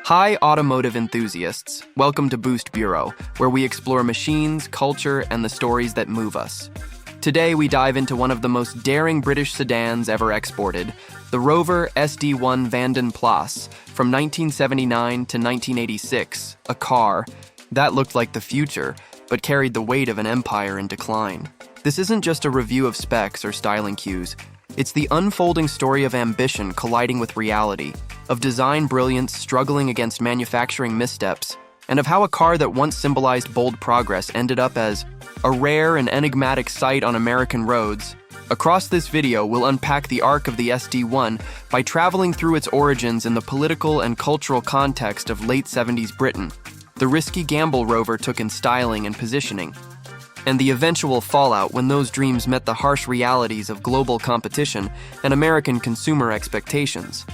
Hi, automotive enthusiasts. Welcome to Boost Bureau, where we explore machines, culture, and the stories that move us. Today, we dive into one of the most daring British sedans ever exported, the Rover SD1 Vanden Plas, from 1979 to 1986, a car that looked like the future, but carried the weight of an empire in decline. This isn't just a review of specs or styling cues. It's the unfolding story of ambition colliding with reality, of design brilliance struggling against manufacturing missteps, and of how a car that once symbolized bold progress ended up as a rare and enigmatic sight on American roads. Across this video, we'll unpack the arc of the SD1 by traveling through its origins in the political and cultural context of late 70s Britain, the risky gamble Rover took in styling and positioning, and the eventual fallout when those dreams met the harsh realities of global competition and American consumer expectations.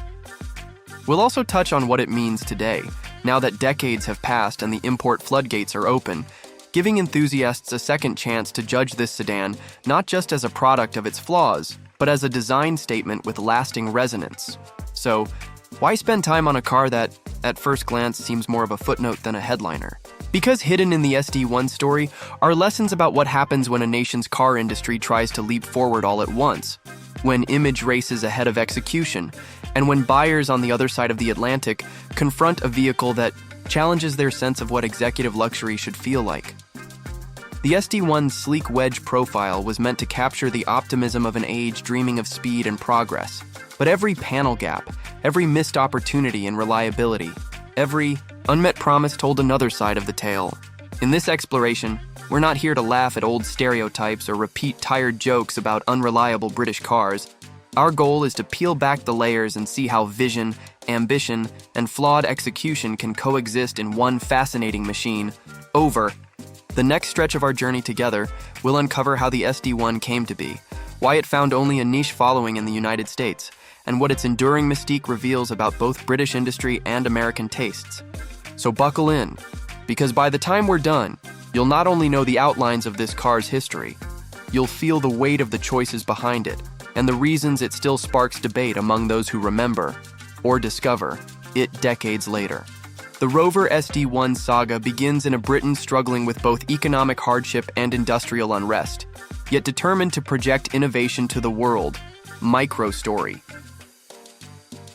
We'll also touch on what it means today, now that decades have passed and the import floodgates are open, giving enthusiasts a second chance to judge this sedan not just as a product of its flaws, but as a design statement with lasting resonance. So, why spend time on a car that, at first glance, seems more of a footnote than a headliner? Because hidden in the SD1 story are lessons about what happens when a nation's car industry tries to leap forward all at once, when image races ahead of execution, and when buyers on the other side of the Atlantic confront a vehicle that challenges their sense of what executive luxury should feel like. The SD1's sleek wedge profile was meant to capture the optimism of an age dreaming of speed and progress. But every panel gap, every missed opportunity in reliability, every unmet promise told another side of the tale. In this exploration, we're not here to laugh at old stereotypes or repeat tired jokes about unreliable British cars. Our goal is to peel back the layers and see how vision, ambition, and flawed execution can coexist in one fascinating machine. Over the next stretch of our journey together, we'll uncover how the SD1 came to be, why it found only a niche following in the United States, and what its enduring mystique reveals about both British industry and American tastes. So buckle in, because by the time we're done, you'll not only know the outlines of this car's history, you'll feel the weight of the choices behind it, and the reasons it still sparks debate among those who remember, or discover, it decades later. The Rover SD1 saga begins in a Britain struggling with both economic hardship and industrial unrest, yet determined to project innovation to the world. Micro story.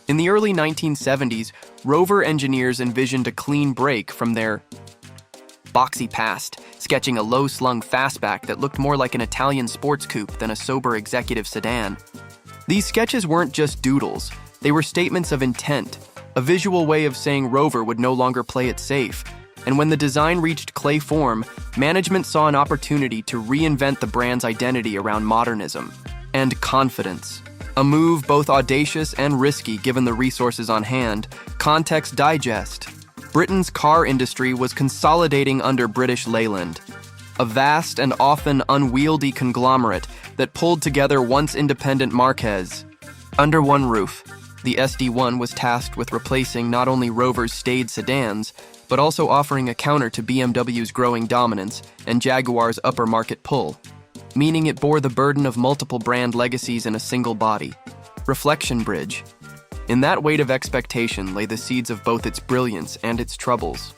In the early 1970s, Rover engineers envisioned a clean break from their boxy past, sketching a low-slung fastback that looked more like an Italian sports coupe than a sober executive sedan. These sketches weren't just doodles, they were statements of intent, a visual way of saying Rover would no longer play it safe. And when the design reached clay form, management saw an opportunity to reinvent the brand's identity around modernism and confidence. A move both audacious and risky given the resources on hand. Context digest. Britain's car industry was consolidating under British Leyland, a vast and often unwieldy conglomerate that pulled together once independent marques. Under one roof, the SD1 was tasked with replacing not only Rover's staid sedans, but also offering a counter to BMW's growing dominance and Jaguar's upper market pull, meaning it bore the burden of multiple brand legacies in a single body. Reflection bridge. In that weight of expectation lay the seeds of both its brilliance and its troubles.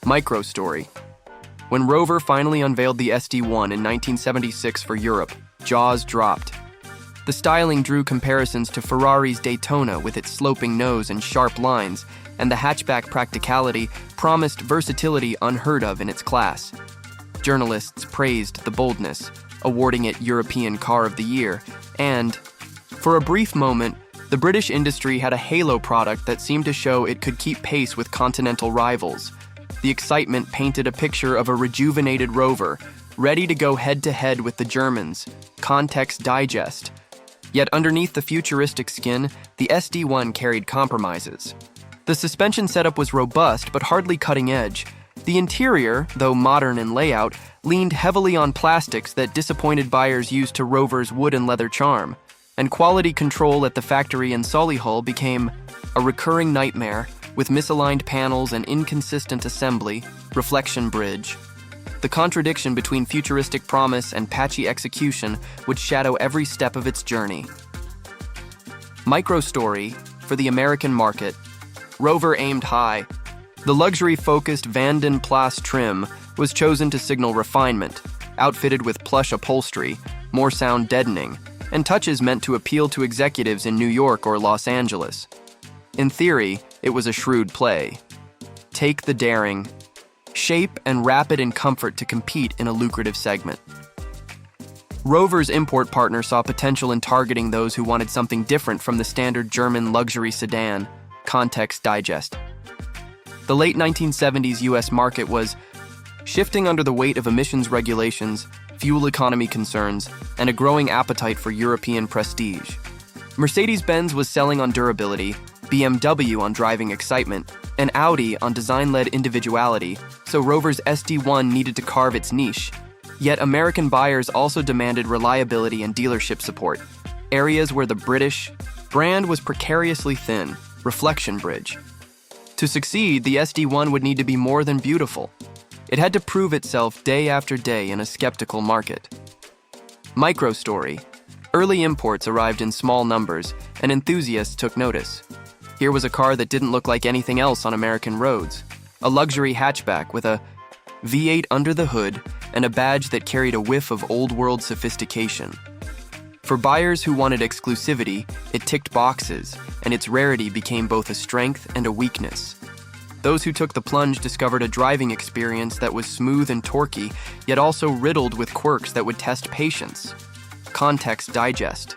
Micro story. When Rover finally unveiled the SD1 in 1976 for Europe, jaws dropped. The styling drew comparisons to Ferrari's Daytona with its sloping nose and sharp lines, and the hatchback practicality promised versatility unheard of in its class. Journalists praised the boldness, awarding it European Car of the Year, and, for a brief moment, the British industry had a halo product that seemed to show it could keep pace with continental rivals. The excitement painted a picture of a rejuvenated Rover, ready to go head-to-head with the Germans. Context digest. Yet underneath the futuristic skin, the SD1 carried compromises. The suspension setup was robust but hardly cutting edge. The interior, though modern in layout, leaned heavily on plastics that disappointed buyers used to Rover's wood and leather charm. And quality control at the factory in Solihull became a recurring nightmare, with misaligned panels and inconsistent assembly. Reflection bridge. The contradiction between futuristic promise and patchy execution would shadow every step of its journey. Micro story. For the American market, Rover aimed high. The luxury-focused Vanden Plas trim was chosen to signal refinement, outfitted with plush upholstery, more sound deadening, and touches meant to appeal to executives in New York or Los Angeles. In theory, it was a shrewd play. Take the daring, shape, and rapid in comfort to compete in a lucrative segment. Rover's import partner saw potential in targeting those who wanted something different from the standard German luxury sedan. Context Digest. The late 1970s US market was shifting under the weight of emissions regulations, fuel economy concerns, and a growing appetite for European prestige. Mercedes-Benz was selling on durability, BMW on driving excitement, and Audi on design-led individuality, so Rover's SD1 needed to carve its niche. Yet American buyers also demanded reliability and dealership support, areas where the British brand was precariously thin. Reflection bridge. To succeed, the SD1 would need to be more than beautiful. It had to prove itself day after day in a skeptical market. Micro-story. Early imports arrived in small numbers, and enthusiasts took notice. Here was a car that didn't look like anything else on American roads. A luxury hatchback with a V8 under the hood and a badge that carried a whiff of old-world sophistication. For buyers who wanted exclusivity, it ticked boxes, and its rarity became both a strength and a weakness. Those who took the plunge discovered a driving experience that was smooth and torquey, yet also riddled with quirks that would test patience. Context Digest.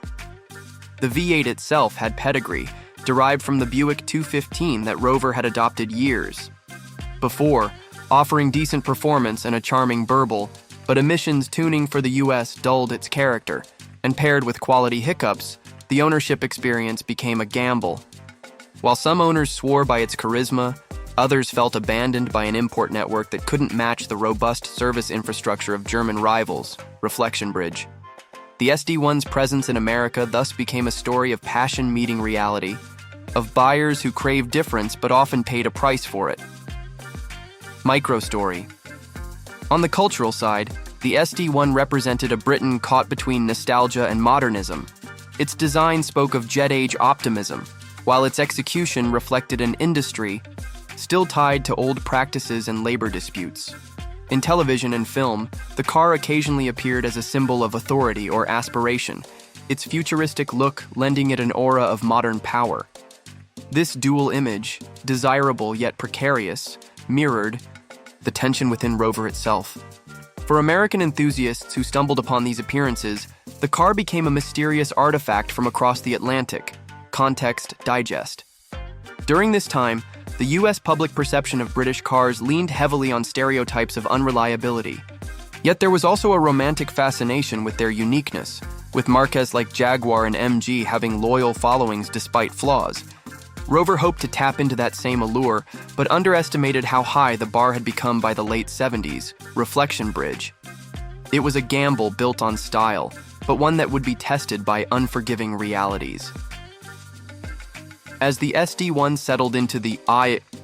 The V8 itself had pedigree, derived from the Buick 215 that Rover had adopted years before, offering decent performance and a charming burble, but emissions tuning for the US dulled its character, and paired with quality hiccups, the ownership experience became a gamble. While some owners swore by its charisma, others felt abandoned by an import network that couldn't match the robust service infrastructure of German rivals. Reflection bridge. The SD1's presence in America thus became a story of passion meeting reality, of buyers who craved difference but often paid a price for it. Micro-story. On the cultural side, the SD1 represented a Britain caught between nostalgia and modernism. Its design spoke of jet-age optimism, while its execution reflected an industry still tied to old practices and labor disputes. In television and film, the car occasionally appeared as a symbol of authority or aspiration, its futuristic look lending it an aura of modern power. This dual image, desirable yet precarious, mirrored the tension within Rover itself. For American enthusiasts who stumbled upon these appearances, the car became a mysterious artifact from across the Atlantic. Context Digest. During this time, the US public perception of British cars leaned heavily on stereotypes of unreliability. Yet there was also a romantic fascination with their uniqueness, with marques like Jaguar and MG having loyal followings despite flaws. Rover hoped to tap into that same allure, but underestimated how high the bar had become by the late 70s. Reflection bridge. It was a gamble built on style, but one that would be tested by unforgiving realities. As the SD1 settled into the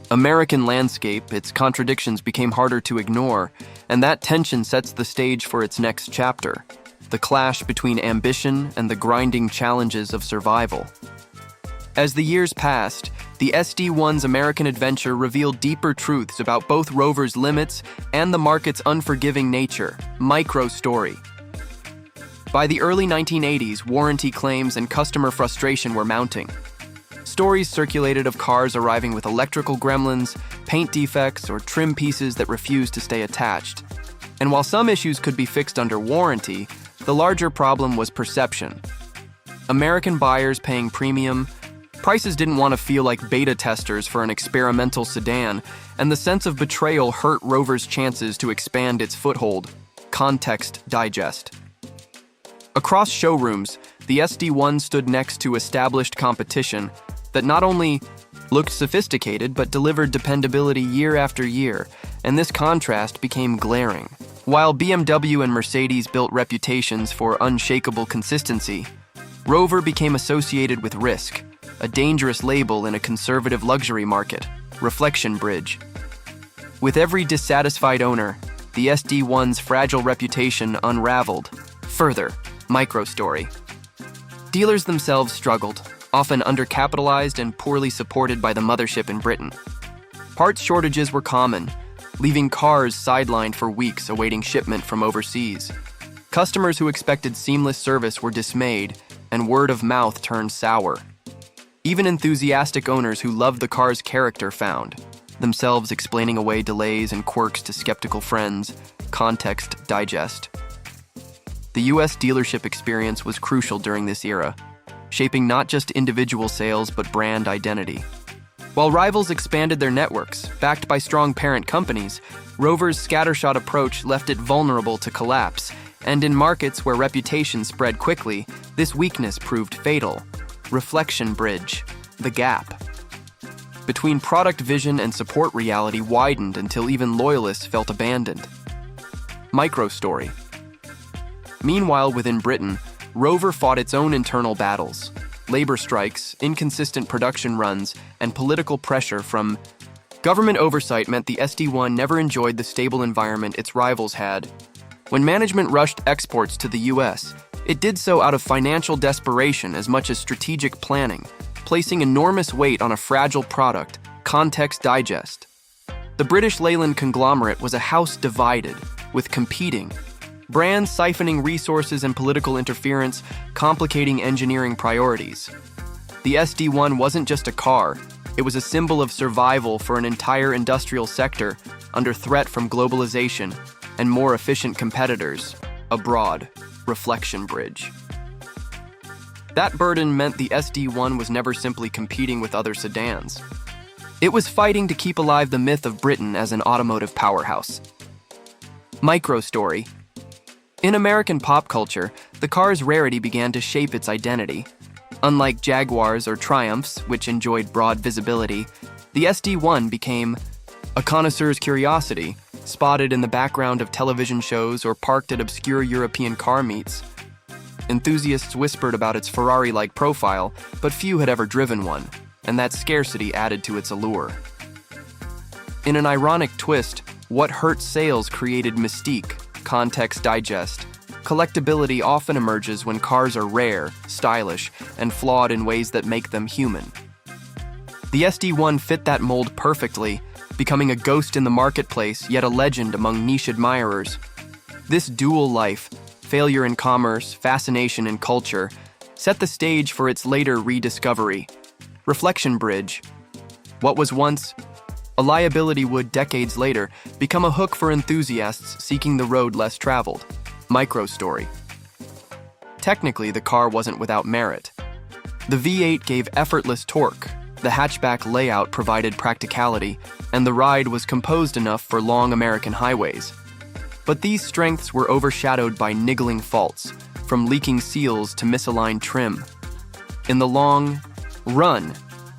American landscape, its contradictions became harder to ignore, and that tension sets the stage for its next chapter, the clash between ambition and the grinding challenges of survival. As the years passed, the SD1's American adventure revealed deeper truths about both Rover's limits and the market's unforgiving nature. Micro-story. By the early 1980s, warranty claims and customer frustration were mounting. Stories circulated of cars arriving with electrical gremlins, paint defects, or trim pieces that refused to stay attached. And while some issues could be fixed under warranty, the larger problem was perception. American buyers paying premium, prices didn't want to feel like beta testers for an experimental sedan, and the sense of betrayal hurt Rover's chances to expand its foothold. Context Digest. Across showrooms, the SD1 stood next to established competition that not only looked sophisticated but delivered dependability year after year, and this contrast became glaring. While BMW and Mercedes built reputations for unshakable consistency, Rover became associated with risk, a dangerous label in a conservative luxury market. Reflection bridge. With every dissatisfied owner, the SD1's fragile reputation unraveled. Further, micro-story. Dealers themselves struggled. often undercapitalized and poorly supported by the mothership in Britain. Parts shortages were common, leaving cars sidelined for weeks awaiting shipment from overseas. Customers who expected seamless service were dismayed, and word of mouth turned sour. Even enthusiastic owners who loved the car's character found themselves explaining away delays and quirks to skeptical friends. Context digest. The US dealership experience was crucial during this era, shaping not just individual sales but brand identity. While rivals expanded their networks, backed by strong parent companies, Rover's scattershot approach left it vulnerable to collapse, and in markets where reputation spread quickly, this weakness proved fatal. Reflection bridge, the gap between product vision and support reality widened until even loyalists felt abandoned. Micro story. Meanwhile, within Britain, Rover fought its own internal battles. Labor strikes, inconsistent production runs, and political pressure from government oversight meant the SD1 never enjoyed the stable environment its rivals had. When management rushed exports to the US, it did so out of financial desperation as much as strategic planning, placing enormous weight on a fragile product. Context digest. The British Leyland conglomerate was a house divided, with competing brands siphoning resources and political interference, complicating engineering priorities. The SD1 wasn't just a car, it was a symbol of survival for an entire industrial sector under threat from globalization and more efficient competitors abroad. Reflection bridge. That burden meant the SD1 was never simply competing with other sedans. It was fighting to keep alive the myth of Britain as an automotive powerhouse. Micro story. In American pop culture, the car's rarity began to shape its identity. Unlike Jaguars or Triumphs, which enjoyed broad visibility, the SD1 became a connoisseur's curiosity, spotted in the background of television shows or parked at obscure European car meets. Enthusiasts whispered about its Ferrari-like profile, but few had ever driven one, and that scarcity added to its allure. In an ironic twist, what hurt sales created mystique. Context digest. Collectability often emerges when cars are rare, stylish, and flawed in ways that make them human. The SD1 fit that mold perfectly, becoming a ghost in the marketplace, yet a legend among niche admirers. This dual life, failure in commerce, fascination in culture, set the stage for its later rediscovery. Reflection bridge. What was once a liability would, decades later, become a hook for enthusiasts seeking the road less traveled. Micro story. Technically, the car wasn't without merit. The V8 gave effortless torque, the hatchback layout provided practicality, and the ride was composed enough for long American highways. But these strengths were overshadowed by niggling faults, from leaking seals to misaligned trim. In the long run,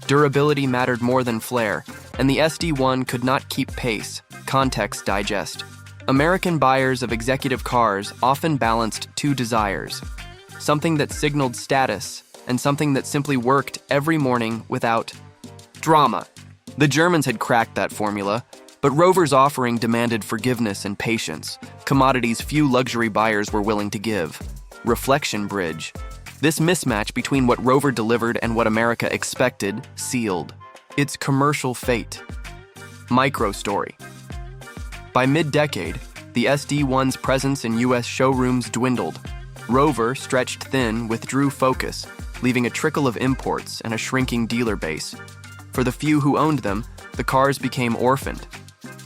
durability mattered more than flair, and the SD1 could not keep pace. Context digest. American buyers of executive cars often balanced two desires, something that signaled status and something that simply worked every morning without drama. The Germans had cracked that formula, but Rover's offering demanded forgiveness and patience, commodities few luxury buyers were willing to give. Reflection bridge. This mismatch between what Rover delivered and what America expected sealed its commercial fate. Micro story. By mid-decade, the SD1's presence in US showrooms dwindled. Rover, stretched thin, withdrew focus, leaving a trickle of imports and a shrinking dealer base. For the few who owned them, the cars became orphaned.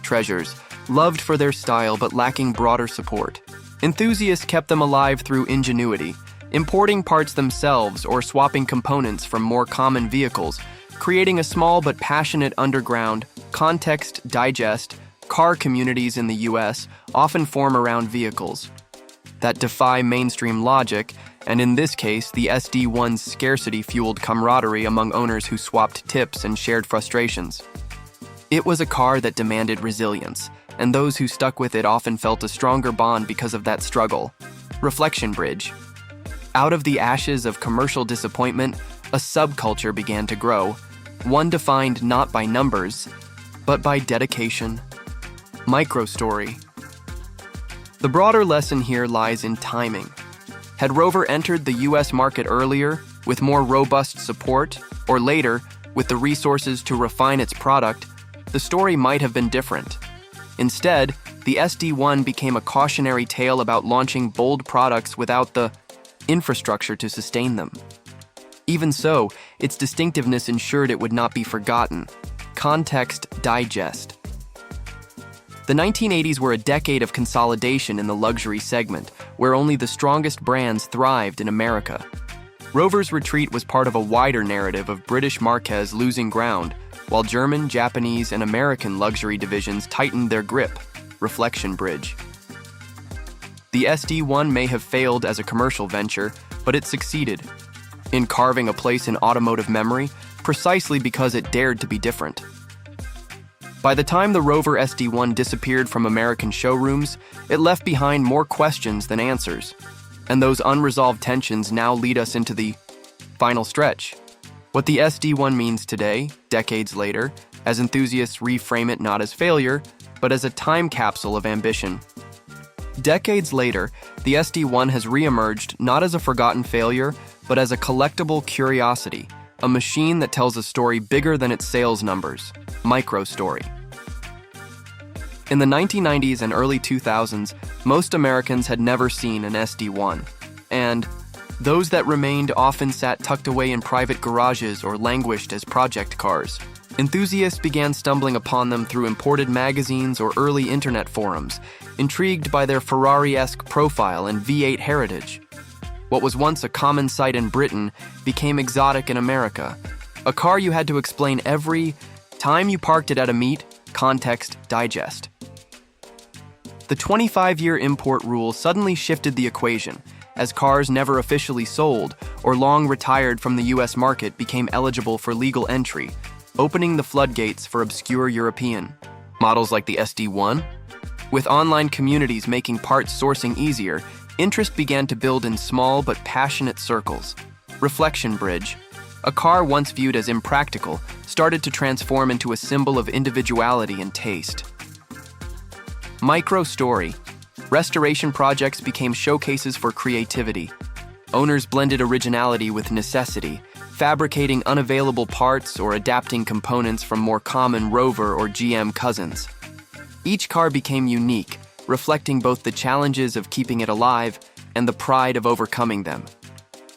Treasures, loved for their style but lacking broader support. Enthusiasts kept them alive through ingenuity, importing parts themselves or swapping components from more common vehicles, creating a small but passionate underground, context digest, car communities in the US often form around vehicles that defy mainstream logic, and in this case, the SD1's scarcity fueled camaraderie among owners who swapped tips and shared frustrations. It was a car that demanded resilience, and those who stuck with it often felt a stronger bond because of that struggle. Reflection bridge. Out of the ashes of commercial disappointment, a subculture began to grow, one defined not by numbers, but by dedication. Micro story. The broader lesson here lies in timing. Had Rover entered the US market earlier, with more robust support, or later, with the resources to refine its product, the story might have been different. Instead, the SD1 became a cautionary tale about launching bold products without the infrastructure to sustain them. Even so, its distinctiveness ensured it would not be forgotten. Context digest. The 1980s were a decade of consolidation in the luxury segment, where only the strongest brands thrived in America. Rover's retreat was part of a wider narrative of British marques losing ground, while German, Japanese, and American luxury divisions tightened their grip. Reflection bridge. The SD1 may have failed as a commercial venture, but it succeeded in carving a place in automotive memory precisely because it dared to be different. By the time the Rover SD1 disappeared from American showrooms, it left behind more questions than answers. And those unresolved tensions now lead us into the final stretch. What the SD1 means today, decades later, as enthusiasts reframe it not as failure, but as a time capsule of ambition. Decades later, the SD1 has reemerged not as a forgotten failure, but as a collectible curiosity, a machine that tells a story bigger than its sales numbers. Micro story. In the 1990s and early 2000s, most Americans had never seen an SD1, and those that remained often sat tucked away in private garages or languished as project cars. Enthusiasts began stumbling upon them through imported magazines or early internet forums, intrigued by their Ferrari-esque profile and V8 heritage. What was once a common sight in Britain became exotic in America. A car you had to explain every time you parked it at a meet. Context digest. The 25-year import rule suddenly shifted the equation, as cars never officially sold or long retired from the US market became eligible for legal entry, opening the floodgates for obscure European models like the SD1. With online communities making parts sourcing easier, interest began to build in small but passionate circles. Reflection bridge. A car once viewed as impractical started to transform into a symbol of individuality and taste. Micro story. Restoration projects became showcases for creativity. Owners blended originality with necessity, fabricating unavailable parts or adapting components from more common Rover or GM cousins. Each car became unique, reflecting both the challenges of keeping it alive and the pride of overcoming them.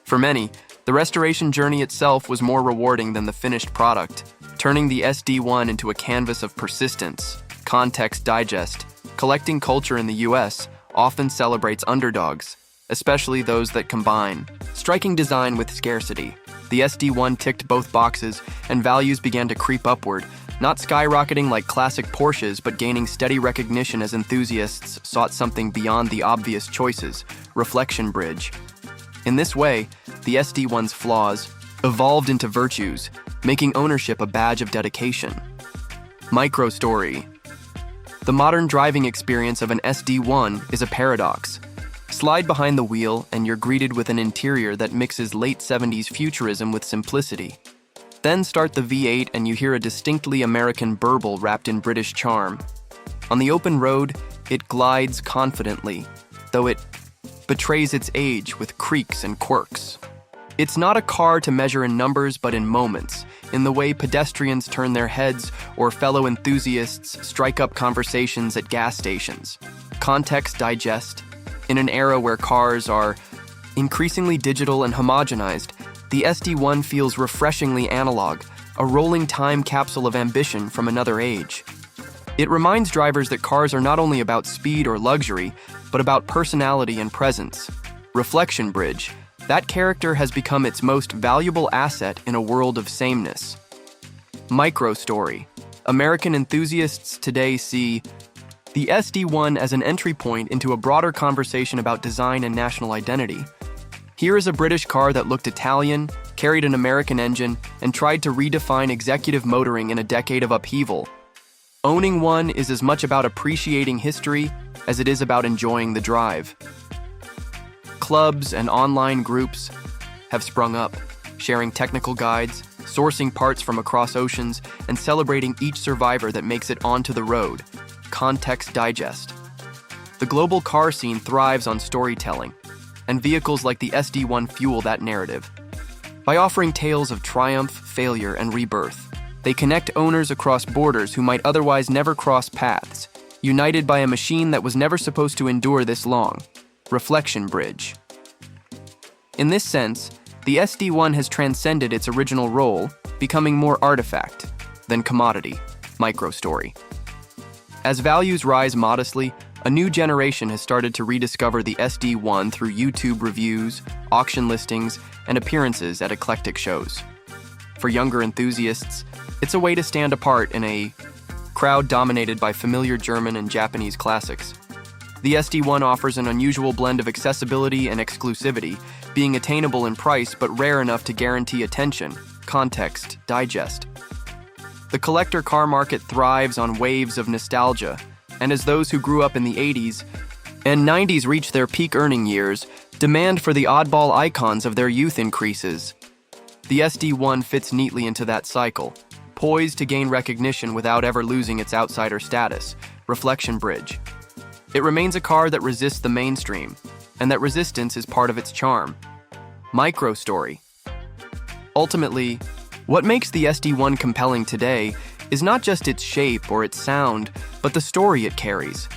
For many, the restoration journey itself was more rewarding than the finished product, turning the SD1 into a canvas of persistence. Context digest. Collecting culture in the US often celebrates underdogs, especially those that combine striking design with scarcity. The SD1 ticked both boxes, and values began to creep upward, not skyrocketing like classic Porsches, but gaining steady recognition as enthusiasts sought something beyond the obvious choices. Reflection bridge. In this way, the SD1's flaws evolved into virtues, making ownership a badge of dedication. Micro story. The modern driving experience of an SD1 is a paradox. Slide behind the wheel and you're greeted with an interior that mixes late 70s futurism with simplicity. Then start the V8 and you hear a distinctly American burble wrapped in British charm. On the open road, it glides confidently, though it betrays its age with creaks and quirks. It's not a car to measure in numbers but in moments, in the way pedestrians turn their heads or fellow enthusiasts strike up conversations at gas stations. Context digest. In an era where cars are increasingly digital and homogenized, the SD1 feels refreshingly analog, a rolling time capsule of ambition from another age. It reminds drivers that cars are not only about speed or luxury, but about personality and presence. Reflection bridge. That character has become its most valuable asset in a world of sameness. Micro story. American enthusiasts today see the SD1 as an entry point into a broader conversation about design and national identity. Here is a British car that looked Italian, carried an American engine, and tried to redefine executive motoring in a decade of upheaval. Owning one is as much about appreciating history as it is about enjoying the drive. Clubs and online groups have sprung up, sharing technical guides, sourcing parts from across oceans, and celebrating each survivor that makes it onto the road. Context digest. The global car scene thrives on storytelling, and vehicles like the SD1 fuel that narrative. By offering tales of triumph, failure, and rebirth, they connect owners across borders who might otherwise never cross paths, united by a machine that was never supposed to endure this long. Reflection bridge. In this sense, the SD1 has transcended its original role, becoming more artifact than commodity. Microstory. As values rise modestly, a new generation has started to rediscover the SD1 through YouTube reviews, auction listings, and appearances at eclectic shows. For younger enthusiasts, it's a way to stand apart in a crowd dominated by familiar German and Japanese classics. The SD1 offers an unusual blend of accessibility and exclusivity, being attainable in price but rare enough to guarantee attention, context, digest. The collector car market thrives on waves of nostalgia, and as those who grew up in the 80s and 90s reach their peak earning years, demand for the oddball icons of their youth increases. The SD1 fits neatly into that cycle, poised to gain recognition without ever losing its outsider status. Reflection bridge. It remains a car that resists the mainstream, and that resistance is part of its charm. Microstory. Ultimately, what makes the SD1 compelling today is not just its shape or its sound, but the story it carries.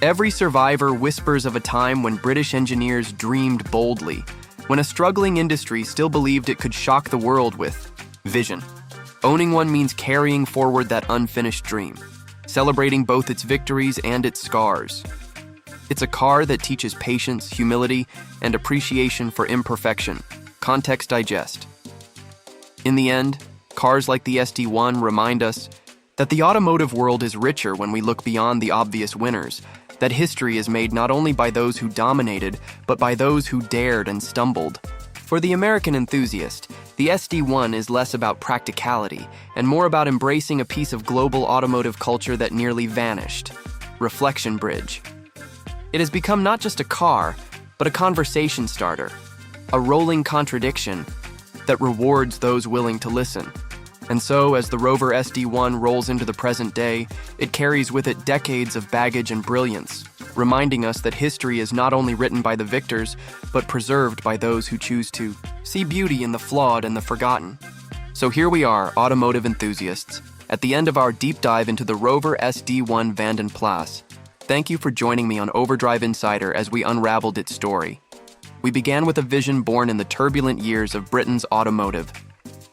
Every survivor whispers of a time when British engineers dreamed boldly, when a struggling industry still believed it could shock the world with vision. Owning one means carrying forward that unfinished dream, celebrating both its victories and its scars. It's a car that teaches patience, humility, and appreciation for imperfection. Context digest. In the end, cars like the SD1 remind us that the automotive world is richer when we look beyond the obvious winners, that history is made not only by those who dominated, but by those who dared and stumbled. For the American enthusiast, the SD1 is less about practicality and more about embracing a piece of global automotive culture that nearly vanished. Reflection bridge. It has become not just a car, but a conversation starter, a rolling contradiction that rewards those willing to listen. And so, as the Rover SD1 rolls into the present day, it carries with it decades of baggage and brilliance, reminding us that history is not only written by the victors, but preserved by those who choose to see beauty in the flawed and the forgotten. So here we are, automotive enthusiasts, at the end of our deep dive into the Rover SD1 Vanden Plas. Thank you for joining me on Overdrive Insider as we unraveled its story. We began with a vision born in the turbulent years of Britain's automotive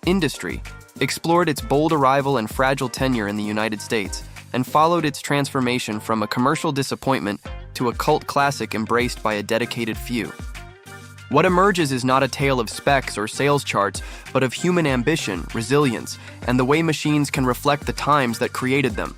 industry, explored its bold arrival and fragile tenure in the United States, and followed its transformation from a commercial disappointment to a cult classic embraced by a dedicated few. What emerges is not a tale of specs or sales charts, but of human ambition, resilience, and the way machines can reflect the times that created them.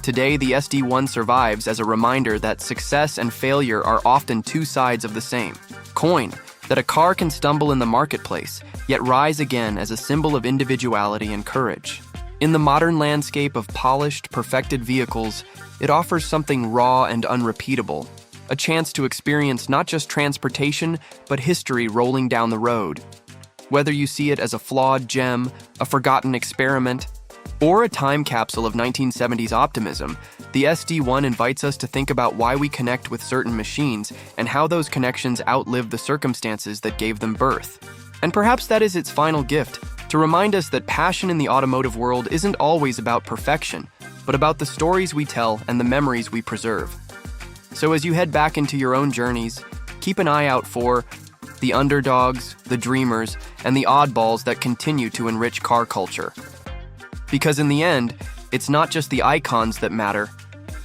Today, the SD1 survives as a reminder that success and failure are often two sides of the same coin, that a car can stumble in the marketplace, yet rise again as a symbol of individuality and courage. In the modern landscape of polished, perfected vehicles, it offers something raw and unrepeatable, a chance to experience not just transportation, but history rolling down the road. Whether you see it as a flawed gem, a forgotten experiment, or a time capsule of 1970s optimism, the SD1 invites us to think about why we connect with certain machines and how those connections outlive the circumstances that gave them birth. And perhaps that is its final gift, to remind us that passion in the automotive world isn't always about perfection, but about the stories we tell and the memories we preserve. So as you head back into your own journeys, keep an eye out for the underdogs, the dreamers, and the oddballs that continue to enrich car culture. Because in the end, it's not just the icons that matter,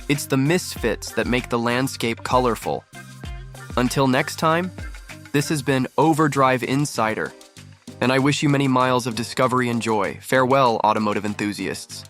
it's the misfits that make the landscape colorful. Until next time, this has been Overdrive Insider, and I wish you many miles of discovery and joy. Farewell, automotive enthusiasts.